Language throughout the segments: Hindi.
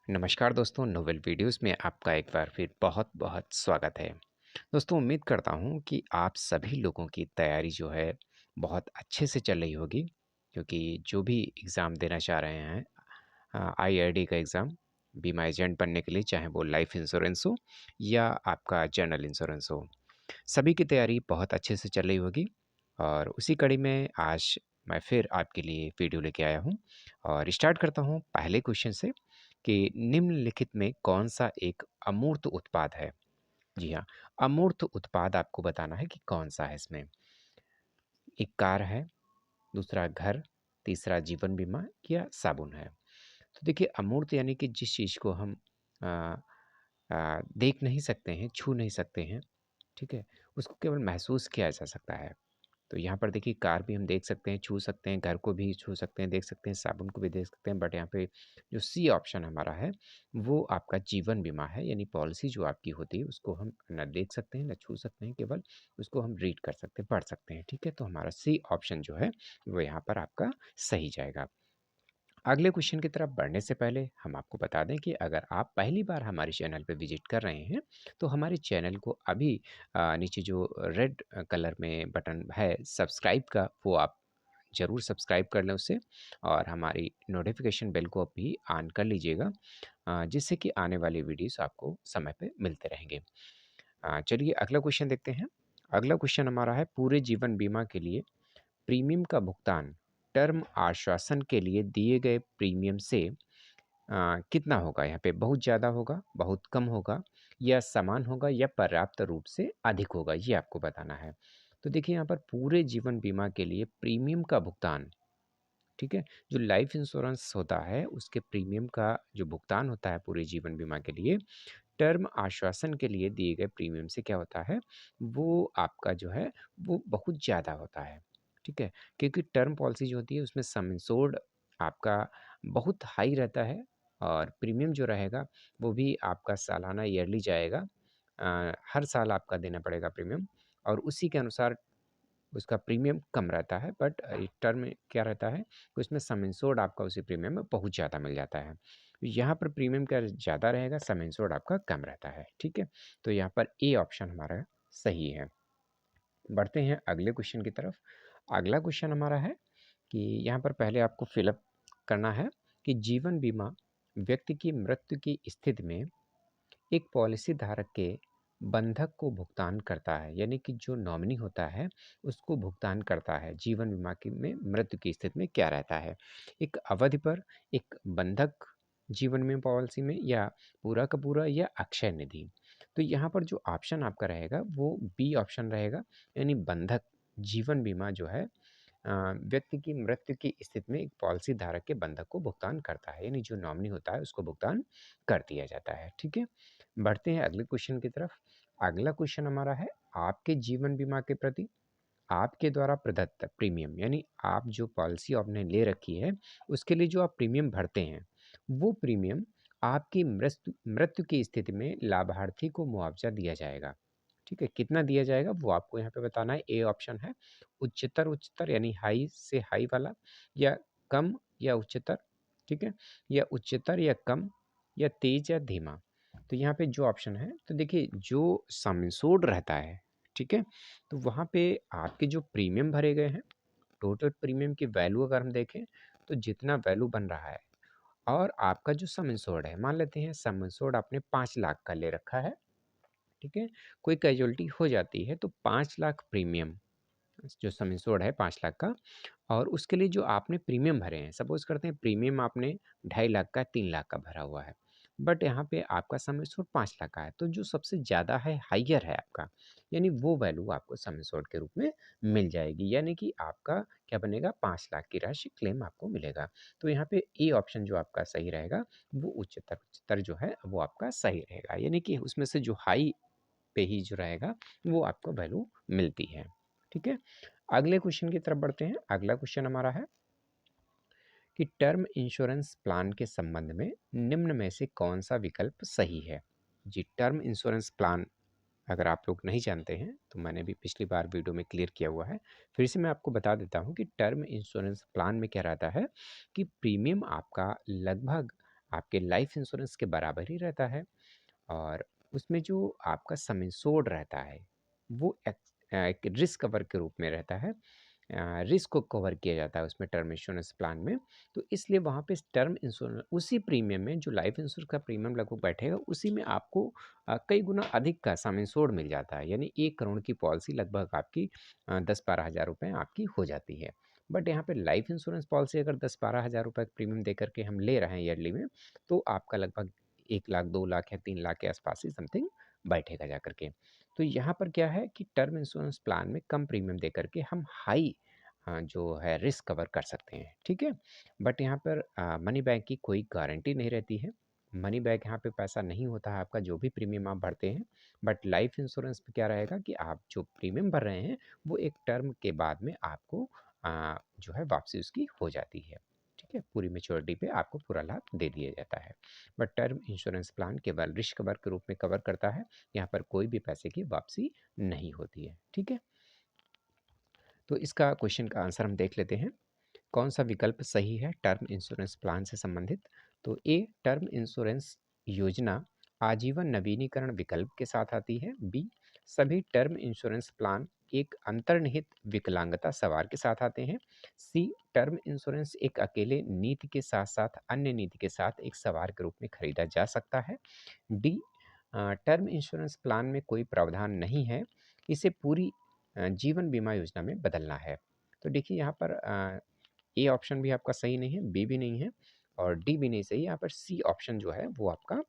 नमस्कार दोस्तों, नोवेल वीडियोस में आपका एक बार फिर बहुत-बहुत स्वागत है। दोस्तों उम्मीद करता हूँ कि आप सभी लोगों की तैयारी जो है बहुत अच्छे से चल रही होगी, क्योंकि जो भी एग्ज़ाम देना चाह रहे हैं आईआरडी का एग्ज़ाम बीमा एजेंट बनने के लिए, चाहे वो लाइफ इंश्योरेंस हो या आपका जनरल इंश्योरेंस हो, सभी की तैयारी बहुत अच्छे से चल रही होगी। और उसी कड़ी में आज मैं फिर आपके लिए वीडियो लेके आया हूँ और स्टार्ट करता हूँ पहले क्वेश्चन से कि निम्नलिखित में कौन-सा एक अमूर्त उत्पाद है? जी हाँ, अमूर्त उत्पाद आपको बताना है कि कौन-सा है इसमें। एक कार है, दूसरा घर, तीसरा जीवन बीमा या साबुन है। तो देखिए अमूर्त यानी कि जिस चीज़ को हम अ देख नहीं सकते हैं, छू नहीं सकते हैं, ठीक है? उसको केवल महसूस किया जा सकता है। तो यहाँ पर देखिए कार भी हम देख सकते हैं, छू सकते हैं, घर को भी छू सकते हैं, देख सकते हैं, साबुन को भी देख सकते हैं, बट यहाँ पे जो सी ऑप्शन हमारा है, वो आपका जीवन बीमा है, यानी पॉलिसी जो आपकी होती है, उसको हम ना देख सकते हैं, ना छू सकते हैं, केवल उसको हम रीड कर सकते हैं, पढ़ सकते हैं, ठीक है? तो हमारा सी ऑप्शन जो है, वो यहाँ पर आपका सही जाएगा। अगले क्वेश्चन की तरफ बढ़ने से पहले हम आपको बता दें कि अगर आप पहली बार हमारे चैनल पर विजिट कर रहे हैं तो हमारे चैनल को अभी नीचे जो रेड कलर में बटन है सब्सक्राइब का, वो आप ज़रूर सब्सक्राइब कर लें उससे, और हमारी नोटिफिकेशन बेल को भी ऑन कर लीजिएगा, जिससे कि आने वाली वीडियोस आपको समय पे मिलते रहेंगे। चलिए अगला क्वेश्चन देखते हैं। अगला क्वेश्चन हमारा है पूरे जीवन बीमा के लिए प्रीमियम का भुगतान टर्म आश्वासन के लिए दिए गए प्रीमियम से कितना होगा? यहाँ पे बहुत ज़्यादा होगा, बहुत कम होगा या समान होगा या पर्याप्त रूप से अधिक होगा, ये आपको बताना है। तो देखिए यहाँ पर पूरे जीवन बीमा के लिए प्रीमियम का भुगतान, ठीक है? जो लाइफ इंश्योरेंस होता है उसके प्रीमियम का जो भुगतान होता है पूरे जीवन बीमा के लिए, टर्म आश्वासन के लिए दिए गए प्रीमियम से क्या होता है, वो आपका जो है वो बहुत ज़्यादा होता है, ठीक है? क्योंकि टर्म पॉलिसी जो होती है उसमें सम इंश्योर्ड आपका बहुत हाई रहता है और प्रीमियम जो रहेगा वो भी आपका सालाना ईयरली जाएगा। हर साल आपका देना पड़ेगा प्रीमियम, और उसी के अनुसार उसका प्रीमियम कम रहता है, बट टर्म में क्या रहता है कि उसमें सम इंश्योर्ड आपका उसी प्रीमियम में बहुत ज़्यादा मिल जाता है। यहाँ पर प्रीमियम क्या ज़्यादा रहेगा, सम इंश्योर्ड आपका कम रहता है, ठीक है? तो यहाँ पर ए ऑप्शन हमारा सही है। बढ़ते हैं अगले क्वेश्चन की तरफ। अगला क्वेश्चन हमारा है कि यहाँ पर पहले आपको फिलअप करना है कि जीवन बीमा व्यक्ति की मृत्यु की स्थिति में एक पॉलिसी धारक के बंधक को भुगतान करता है, यानी कि जो नॉमिनी होता है उसको भुगतान करता है। जीवन बीमा की में मृत्यु की स्थिति में क्या रहता है, एक अवधि पर, एक बंधक जीवन बीमा पॉलिसी में, या पूरा का पूरा, या अक्षय निधि। तो यहाँ पर जो ऑप्शन आपका रहेगा वो बी ऑप्शन रहेगा, यानी बंधक जीवन बीमा जो है व्यक्ति की मृत्यु की स्थिति में एक पॉलिसी धारक के बंधक को भुगतान करता है, यानी जो नॉमिनी होता है उसको भुगतान कर दिया जाता है, ठीक है? बढ़ते हैं अगले क्वेश्चन की तरफ। अगला क्वेश्चन हमारा है आपके जीवन बीमा के प्रति आपके द्वारा प्रदत्त प्रीमियम, यानी आप जो पॉलिसी आपने ले रखी है उसके लिए जो आप प्रीमियम भरते हैं, वो प्रीमियम आपकी मृत्यु मृत्यु की स्थिति में लाभार्थी को मुआवजा दिया जाएगा, ठीक है? कितना दिया जाएगा वो आपको यहाँ पे बताना है। ए ऑप्शन है उच्चतर उच्चतर, यानी हाई से हाई वाला, या कम या उच्चतर, ठीक है? या उच्चतर या कम, या तेज या धीमा। तो यहाँ पे जो ऑप्शन है, तो देखिए जो सम इंश्योर्ड रहता है, ठीक है? तो वहाँ पे आपके जो प्रीमियम भरे गए हैं, टोटल प्रीमियम की वैल्यू अगर हम देखें तो जितना वैल्यू बन रहा है, और आपका जो सम इंश्योर्ड है, मान लेते हैं सम इंश्योर्ड आपने 5 लाख का ले रखा है, ठीक है? कोई कैजुअल्टी हो जाती है तो 5 लाख प्रीमियम, जो सम इंश्योर्ड है 5 लाख का, और उसके लिए जो आपने प्रीमियम भरे हैं, सपोज़ करते हैं प्रीमियम आपने 2.5 लाख का, 3 लाख का भरा हुआ है, बट यहाँ पे आपका सम एश्योर्ड 5 लाख का है, तो जो सबसे ज़्यादा है, हाइयर है आपका, यानी वो वैल्यू आपको सम एश्योर्ड के रूप में मिल जाएगी, यानी कि आपका क्या बनेगा, 5 लाख की राशि क्लेम आपको मिलेगा। तो यहाँ पे ए ऑप्शन जो आपका सही रहेगा, वो उच्चतर उच्चतर जो है वो आपका सही रहेगा, यानी कि उसमें से जो हाई पे ही जो रहेगा वो आपको वैल्यू मिलती है, ठीक है? अगले क्वेश्चन की तरफ बढ़ते हैं। अगला क्वेश्चन हमारा है कि टर्म इंश्योरेंस प्लान के संबंध में निम्न में से कौन सा विकल्प सही है? जी, टर्म इंश्योरेंस प्लान अगर आप लोग नहीं जानते हैं तो मैंने भी पिछली बार वीडियो में क्लियर किया हुआ है। फिर से मैं आपको बता देता हूँ कि टर्म इंश्योरेंस प्लान में क्या रहता है कि प्रीमियम आपका लगभग आपके लाइफ इंश्योरेंस के बराबर ही रहता है। और उसमें जो आपका सम इंश्योर्ड रहता है, वो एक रिस्क कवर के रूप में रहता है। रिस्क को कवर किया जाता है उसमें टर्म इंश्योरेंस प्लान में। तो इसलिए वहाँ पे टर्म इंश्योरेंस उसी प्रीमियम में जो लाइफ इंश्योरेंस का प्रीमियम लगभग बैठेगा, उसी में आपको कई गुना अधिक का सम इंश्योर्ड मिल जाता है। यानी 1 करोड़ की पॉलिसी लगभग आपकी 10-12 हज़ार रुपए आपकी हो जाती है। बट यहाँ पे लाइफ इंश्योरेंस पॉलिसी अगर 10-12 हज़ार रुपए का प्रीमियम दे करके हम ले रहे हैं ईयरली में, तो आपका लगभग 1 लाख, 2 लाख या 3 लाख के आसपास ही समथिंग बैठेगा जा करके। तो यहाँ पर क्या है कि टर्म इंश्योरेंस प्लान में कम प्रीमियम दे करके हम हाई जो है रिस्क कवर कर सकते हैं, ठीक है? बट यहाँ पर मनी बैक की कोई गारंटी नहीं रहती है। मनी बैक यहाँ पे पैसा नहीं होता है आपका जो भी प्रीमियम आप भरते हैं। बट लाइफ इंश्योरेंस में क्या रहेगा कि आप जो प्रीमियम भर रहे हैं, वो एक टर्म के बाद में आपको जो है वापसी उसकी हो जाती है, ठीक है? पूरी मैच्योरिटी पे आपको पूरा लाभ दे दिया जाता है। बट टर्म इंश्योरेंस प्लान केवल रिस्क कवर के रूप में कवर करता है। यहाँ पर कोई भी पैसे की वापसी नहीं होती है, ठीक है? तो इसका क्वेश्चन का आंसर हम देख लेते हैं। कौन सा विकल्प सही है टर्म इंश्योरेंस प्लान से संबंधित? तो ए टर्म इंश्योरेंस योजना आजीवन नवीनीकरण विकल्प के साथ आती है। बी सभी टर्म इंश्योरेंस प्लान एक अंतर्निहित विकलांगता सवार के साथ आते हैं। सी टर्म इंश्योरेंस एक अकेले नीति के साथ साथ अन्य नीति के साथ एक सवार के रूप में खरीदा जा सकता है। डी टर्म इंश्योरेंस प्लान में कोई प्रावधान नहीं है, इसे पूरी जीवन बीमा योजना में बदलना है। तो देखिए यहाँ पर ए ऑप्शन भी आपका सही नहीं है, बी भी नहीं है और डी भी नहीं सही है। यहाँ पर सी ऑप्शन जो है वो आपका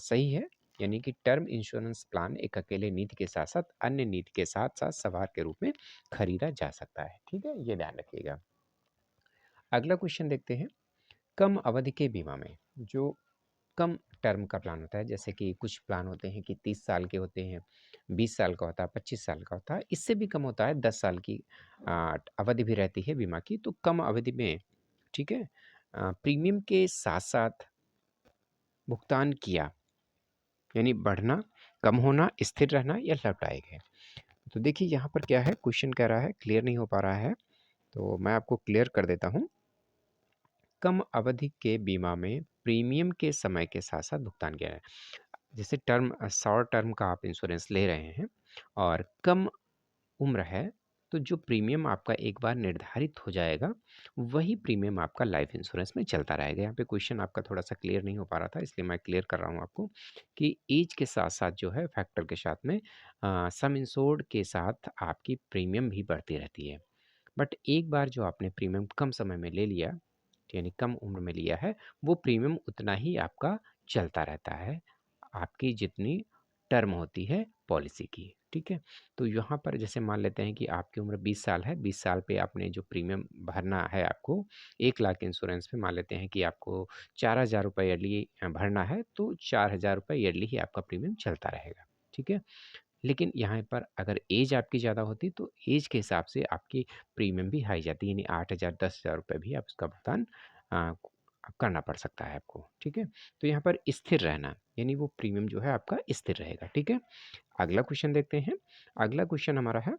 सही है। यानी कि टर्म इंश्योरेंस प्लान एक अकेले नीति के साथ साथ अन्य नीति के साथ साथ सवार के रूप में खरीदा जा सकता है, ठीक है? ये ध्यान रखिएगा। अगला क्वेश्चन देखते हैं। कम अवधि के बीमा में जो कम टर्म का प्लान होता है, जैसे कि कुछ प्लान होते हैं कि 30 साल के होते हैं, 20 साल का होता है, 25 साल का होता है, इससे भी कम होता है, 10 साल की अवधि भी रहती है बीमा की। तो कम अवधि में, ठीक है, प्रीमियम के साथ-साथ भुगतान किया, यानी बढ़ना, कम होना, स्थिर रहना या लौटाए गए। तो देखिए यहाँ पर क्या है, क्वेश्चन कह रहा है, क्लियर नहीं हो पा रहा है, तो मैं आपको क्लियर कर देता हूँ। कम अवधि के बीमा में प्रीमियम के समय के साथ-साथ भुगतान किया है। जैसे शॉर्ट टर्म का आप इंश्योरेंस ले रहे हैं और कम उम्र है, तो जो प्रीमियम आपका एक बार निर्धारित हो जाएगा, वही प्रीमियम आपका लाइफ इंश्योरेंस में चलता रहेगा। यहाँ पे क्वेश्चन आपका थोड़ा-सा क्लियर नहीं हो पा रहा था, इसलिए मैं क्लियर कर रहा हूँ आपको कि ऐज के साथ-साथ जो है फैक्टर के साथ में सम इंश्योर्ड के साथ आपकी प्रीमियम भी बढ़ती रहती है। बट एक बार जो आपने प्रीमियम कम समय में ले लिया, यानी कम उम्र में लिया है, वो प्रीमियम उतना ही आपका चलता रहता है, आपकी जितनी टर्म होती है पॉलिसी की, ठीक है? तो यहाँ पर जैसे मान लेते हैं कि आपकी उम्र 20 साल है, 20 साल पे आपने जो प्रीमियम भरना है आपको, 1 लाख इंश्योरेंस पे मान लेते हैं कि आपको 4,000 रुपए ईयरली भरना है, तो 4,000 रुपए ईयरली ही आपका प्रीमियम चलता रहेगा, ठीक है? लेकिन यहाँ पर अगर ऐज आपकी ज़्यादा होती, तो ऐज के हिसाब से आपकी प्रीमियम भी हाई जाती है, यानी 8,000 10,000 रुपए भी आप उसका भुगतान अ, करना पड़ सकता है आपको, ठीक है? तो यहाँ पर स्थिर रहना, यानी वो प्रीमियम जो है आपका स्थिर रहेगा, ठीक है? अगला क्वेश्चन देखते हैं। अगला क्वेश्चन हमारा है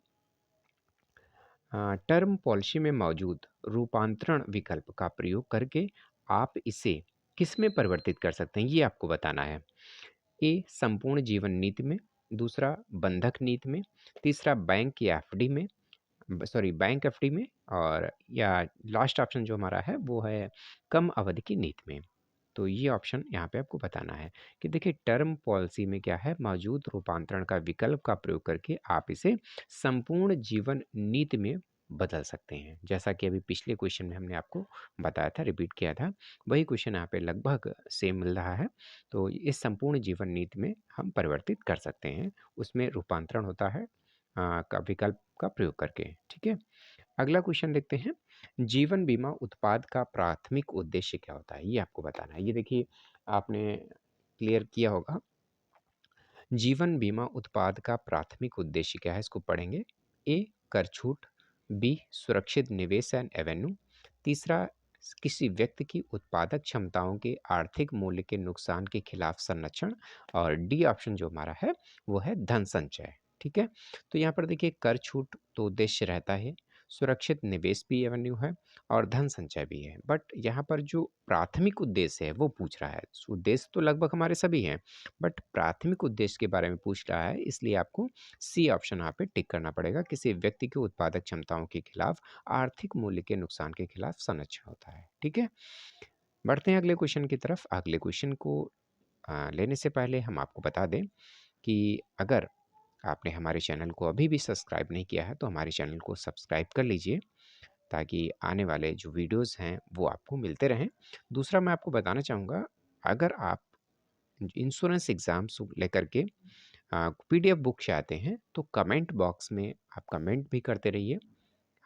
टर्म पॉलिसी में मौजूद रूपांतरण विकल्प का प्रयोग करके आप इसे किस में परिवर्तित कर सकते हैं, ये आपको बताना है। ए संपूर्ण जीवन नीति में, दूसरा बंधक नीति में, तीसरा बैंक या एफडी में, सॉरी बैंक एफडी में, और या लास्ट ऑप्शन जो हमारा है वो है कम अवधि की नीति में। तो ये ऑप्शन यहाँ पे आपको बताना है कि देखिए टर्म पॉलिसी में क्या है, मौजूद रूपांतरण का विकल्प का प्रयोग करके आप इसे संपूर्ण जीवन नीति में बदल सकते हैं। जैसा कि अभी पिछले क्वेश्चन में हमने आपको बताया था, रिपीट किया था, वही क्वेश्चन यहाँ पे लगभग सेम मिल रहा है। तो इस संपूर्ण जीवन नीति में हम परिवर्तित कर सकते हैं, उसमें रूपांतरण होता है का विकल्प का प्रयोग करके, ठीक है? अगला क्वेश्चन देखते हैं। जीवन बीमा उत्पाद का प्राथमिक उद्देश्य क्या होता है? ये आपको बताना है। ये देखिए आपने क्लियर किया होगा। जीवन बीमा उत्पाद का प्राथमिक उद्देश्य क्या है? इसको पढ़ेंगे। ए कर छूट, बी सुरक्षित निवेश एंड एवेन्यू, तीसरा किसी व्यक्ति की उत्पादक क्षमताओं के आर्थिक मूल्य के नुकसान के खिलाफ संरक्षण, और डी ऑप्शन जो हमारा है वो है धन संचय, ठीक है? तो यहाँ पर देखिए कर छूट तो उद्देश्य रहता है, सुरक्षित निवेश भी एवेन्यू है और धन संचय भी है। बट यहाँ पर जो प्राथमिक उद्देश्य है वो पूछ रहा है। उद्देश्य तो लगभग हमारे सभी हैं, बट प्राथमिक उद्देश्य के बारे में पूछ रहा है, इसलिए आपको सी ऑप्शन यहाँ पे टिक करना पड़ेगा। किसी व्यक्ति की उत्पादक क्षमताओं के खिलाफ आर्थिक मूल्य के नुकसान के खिलाफ संरक्षण होता है। ठीक है, बढ़ते हैं अगले क्वेश्चन की तरफ। अगले क्वेश्चन को लेने से पहले हम आपको बता दें कि अगर आपने हमारे चैनल को अभी भी सब्सक्राइब नहीं किया है तो हमारे चैनल को सब्सक्राइब कर लीजिए, ताकि आने वाले जो वीडियोस हैं वो आपको मिलते रहें। दूसरा मैं आपको बताना चाहूँगा, अगर आप इंश्योरेंस एग्ज़ाम्स लेकर के पीडीएफ बुक चाहते हैं तो कमेंट बॉक्स में आप कमेंट भी करते रहिए।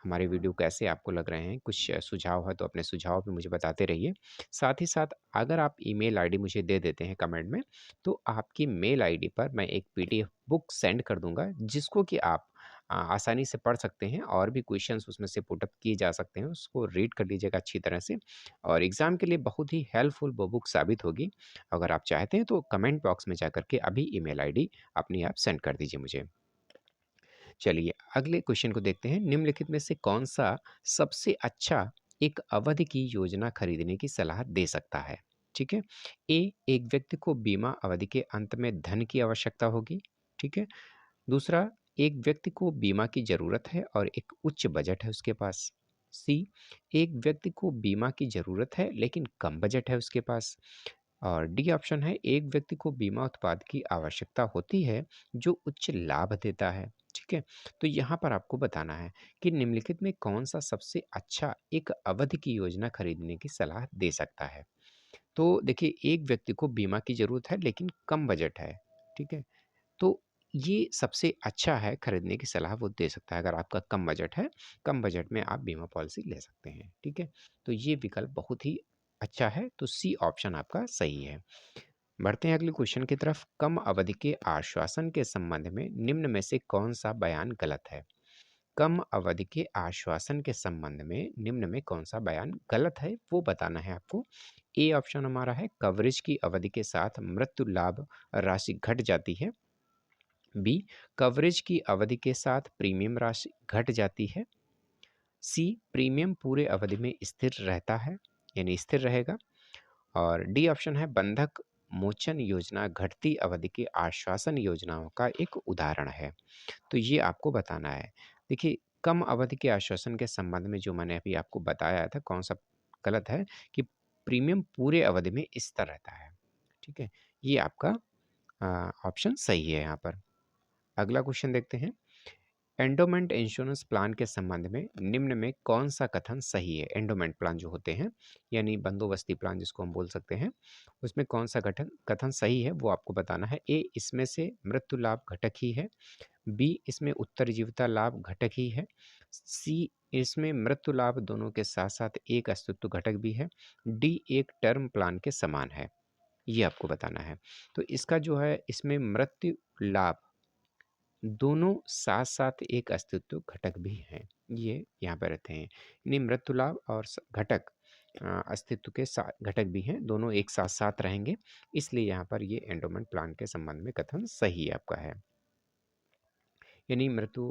हमारे वीडियो कैसे आपको लग रहे हैं, कुछ सुझाव है तो अपने सुझाव भी मुझे बताते रहिए। साथ ही साथ अगर आप ईमेल आईडी मुझे दे देते हैं कमेंट में, तो आपकी मेल आईडी पर मैं एक पीडीएफ बुक सेंड कर दूँगा, जिसको कि आप आसानी से पढ़ सकते हैं और भी क्वेश्चंस उसमें से पुट अप किए जा सकते हैं। उसको रीड कर लीजिएगा अच्छी तरह से और एग्ज़ाम के लिए बहुत ही हेल्पफुल वो बुक साबित होगी। अगर आप चाहते हैं तो कमेंट बॉक्स में जाकर के अभी ईमेल आईडी अपनी आप सेंड कर दीजिए मुझे। चलिए अगले क्वेश्चन को देखते हैं। निम्नलिखित में से कौन सा सबसे अच्छा एक अवधि की योजना खरीदने की सलाह दे सकता है? ठीक है, ए, एक व्यक्ति को बीमा अवधि के अंत में धन की आवश्यकता होगी। ठीक है, दूसरा, एक व्यक्ति को बीमा की जरूरत है और एक उच्च बजट है उसके पास। सी, एक व्यक्ति को बीमा की जरूरत है लेकिन कम बजट है उसके पास। और डी ऑप्शन है, एक व्यक्ति को बीमा उत्पाद की आवश्यकता होती है जो उच्च लाभ देता है। ठीक है, तो यहाँ पर आपको बताना है कि निम्नलिखित में कौन सा सबसे अच्छा एक अवधि की योजना खरीदने की सलाह दे सकता है। तो देखिए, एक व्यक्ति को बीमा की जरूरत है लेकिन कम बजट है। ठीक है, तो ये सबसे अच्छा है, खरीदने की सलाह वो दे सकता है। अगर आपका कम बजट है, कम बजट में आप बीमा पॉलिसी ले सकते हैं। ठीक है, तो ये विकल्प बहुत ही अच्छा है, तो सी ऑप्शन आपका सही है। बढ़ते हैं अगले क्वेश्चन की तरफ। कम अवधि के आश्वासन के संबंध में निम्न में से कौन सा बयान गलत है? कम अवधि के आश्वासन के संबंध में निम्न में कौन सा बयान गलत है, वो बताना है आपको। ए ऑप्शन हमारा है, कवरेज की अवधि के साथ मृत्यु लाभ राशि घट जाती है। बी, कवरेज की अवधि के साथ प्रीमियम राशि घट जाती है। सी, प्रीमियम पूरे अवधि में स्थिर रहता है, यानी स्थिर रहेगा। और डी ऑप्शन है, बंधक मोचन योजना घटती अवधि की आश्वासन योजनाओं का एक उदाहरण है। तो ये आपको बताना है। देखिए, कम अवधि के आश्वासन के संबंध में जो मैंने अभी आपको बताया था कौन सा गलत है, कि प्रीमियम पूरे अवधि में स्थिर रहता है। ठीक है, ये आपका ऑप्शन सही है यहाँ पर। अगला क्वेश्चन देखते हैं। एंडोमेंट इंश्योरेंस प्लान के संबंध में निम्न में कौन सा कथन सही है? एंडोमेंट प्लान जो होते हैं, यानी बंदोबस्ती प्लान जिसको हम बोल सकते हैं, उसमें कौन सा कथन कथन सही है वो आपको बताना है। ए, इसमें से मृत्यु लाभ घटक ही है। बी, इसमें उत्तरजीविता लाभ घटक ही है। सी, इसमें मृत्यु लाभ दोनों के साथ साथ एक अस्तित्व घटक भी है। डी, एक टर्म प्लान के समान है। ये आपको बताना है। तो इसका जो है, इसमें मृत्यु लाभ दोनों साथ-साथ एक अस्तित्व घटक भी हैं, ये यहाँ पे रहते हैं। यानी मृत्यु लाभ और घटक अस्तित्व के साथ घटक भी हैं, दोनों एक साथ-साथ रहेंगे, इसलिए यहाँ पर ये एंडोमेंट प्लान के संबंध में कथन सही आपका है। यानी मृत्यु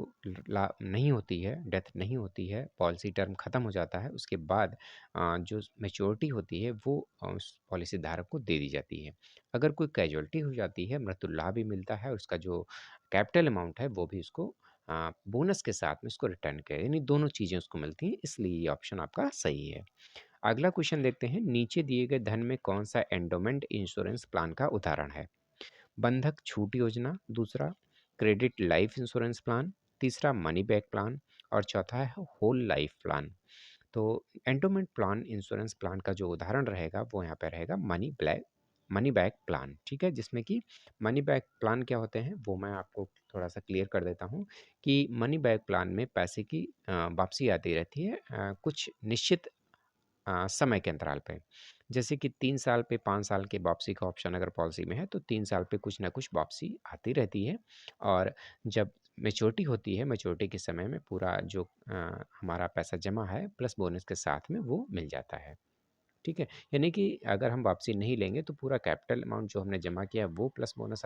नहीं होती है, डेथ नहीं होती है, पॉलिसी टर्म खत्म हो जाता है, उसके बाद जो मैच्योरिटी होती है वो उस पॉलिसी धारक को दे दी जाती है। अगर कोई कैजुअल्टी हो जाती है, मृत्यु लाभ भी मिलता है और उसका जो कैपिटल अमाउंट है वो भी उसको बोनस के साथ में उसको रिटर्न करे, यानी दोनों चीज़ें उसको मिलती हैं, इसलिए ये ऑप्शन आपका सही है। अगला क्वेश्चन देखते हैं। नीचे दिए गए धन में कौन सा एंडोमेंट इंश्योरेंस प्लान का उदाहरण है? बंधक छूट योजना, दूसरा क्रेडिट लाइफ इंश्योरेंस प्लान, तीसरा मनी बैक प्लान और चौथा है होल लाइफ प्लान। तो एंडोमेंट प्लान इंश्योरेंस प्लान का जो उदाहरण रहेगा वो यहाँ पे रहेगा मनी बैक प्लान। ठीक है, जिसमें कि मनी बैक प्लान क्या होते हैं वो मैं आपको थोड़ा सा क्लियर कर देता हूँ कि मनी बैक प्लान में पैसे की वापसी आती रहती है कुछ निश्चित समय के अंतराल पे। जैसे कि 3 साल पे 5 साल के वापसी का ऑप्शन अगर पॉलिसी में है, तो 3 साल पे कुछ ना कुछ वापसी आती रहती है और जब मैच्योरिटी होती है, मैच्योरिटी के समय में पूरा जो हमारा पैसा जमा है प्लस बोनस के साथ में वो मिल जाता है। ठीक है? यानी कि अगर हम वापसी नहीं लेंगे तो पूरा कैपिटल अमाउंट जो हमने जमा किया है वो प्लस बोनस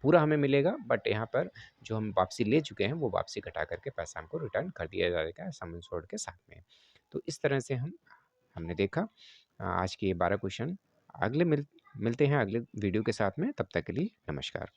पूरा हमें मिलेगा, बट यहाँ पर जो हम वापसी ले चुके हैं वो वापसी घटा करके पैसा हमको रिटर्न कर दिया जाएगा सम एश्योर्ड के साथ में। तो इस तरह से हमने देखा आज के ये 12 क्वेश्चन। अगले मिलते हैं अगले वीडियो के साथ में, तब तक के लिए नमस्कार।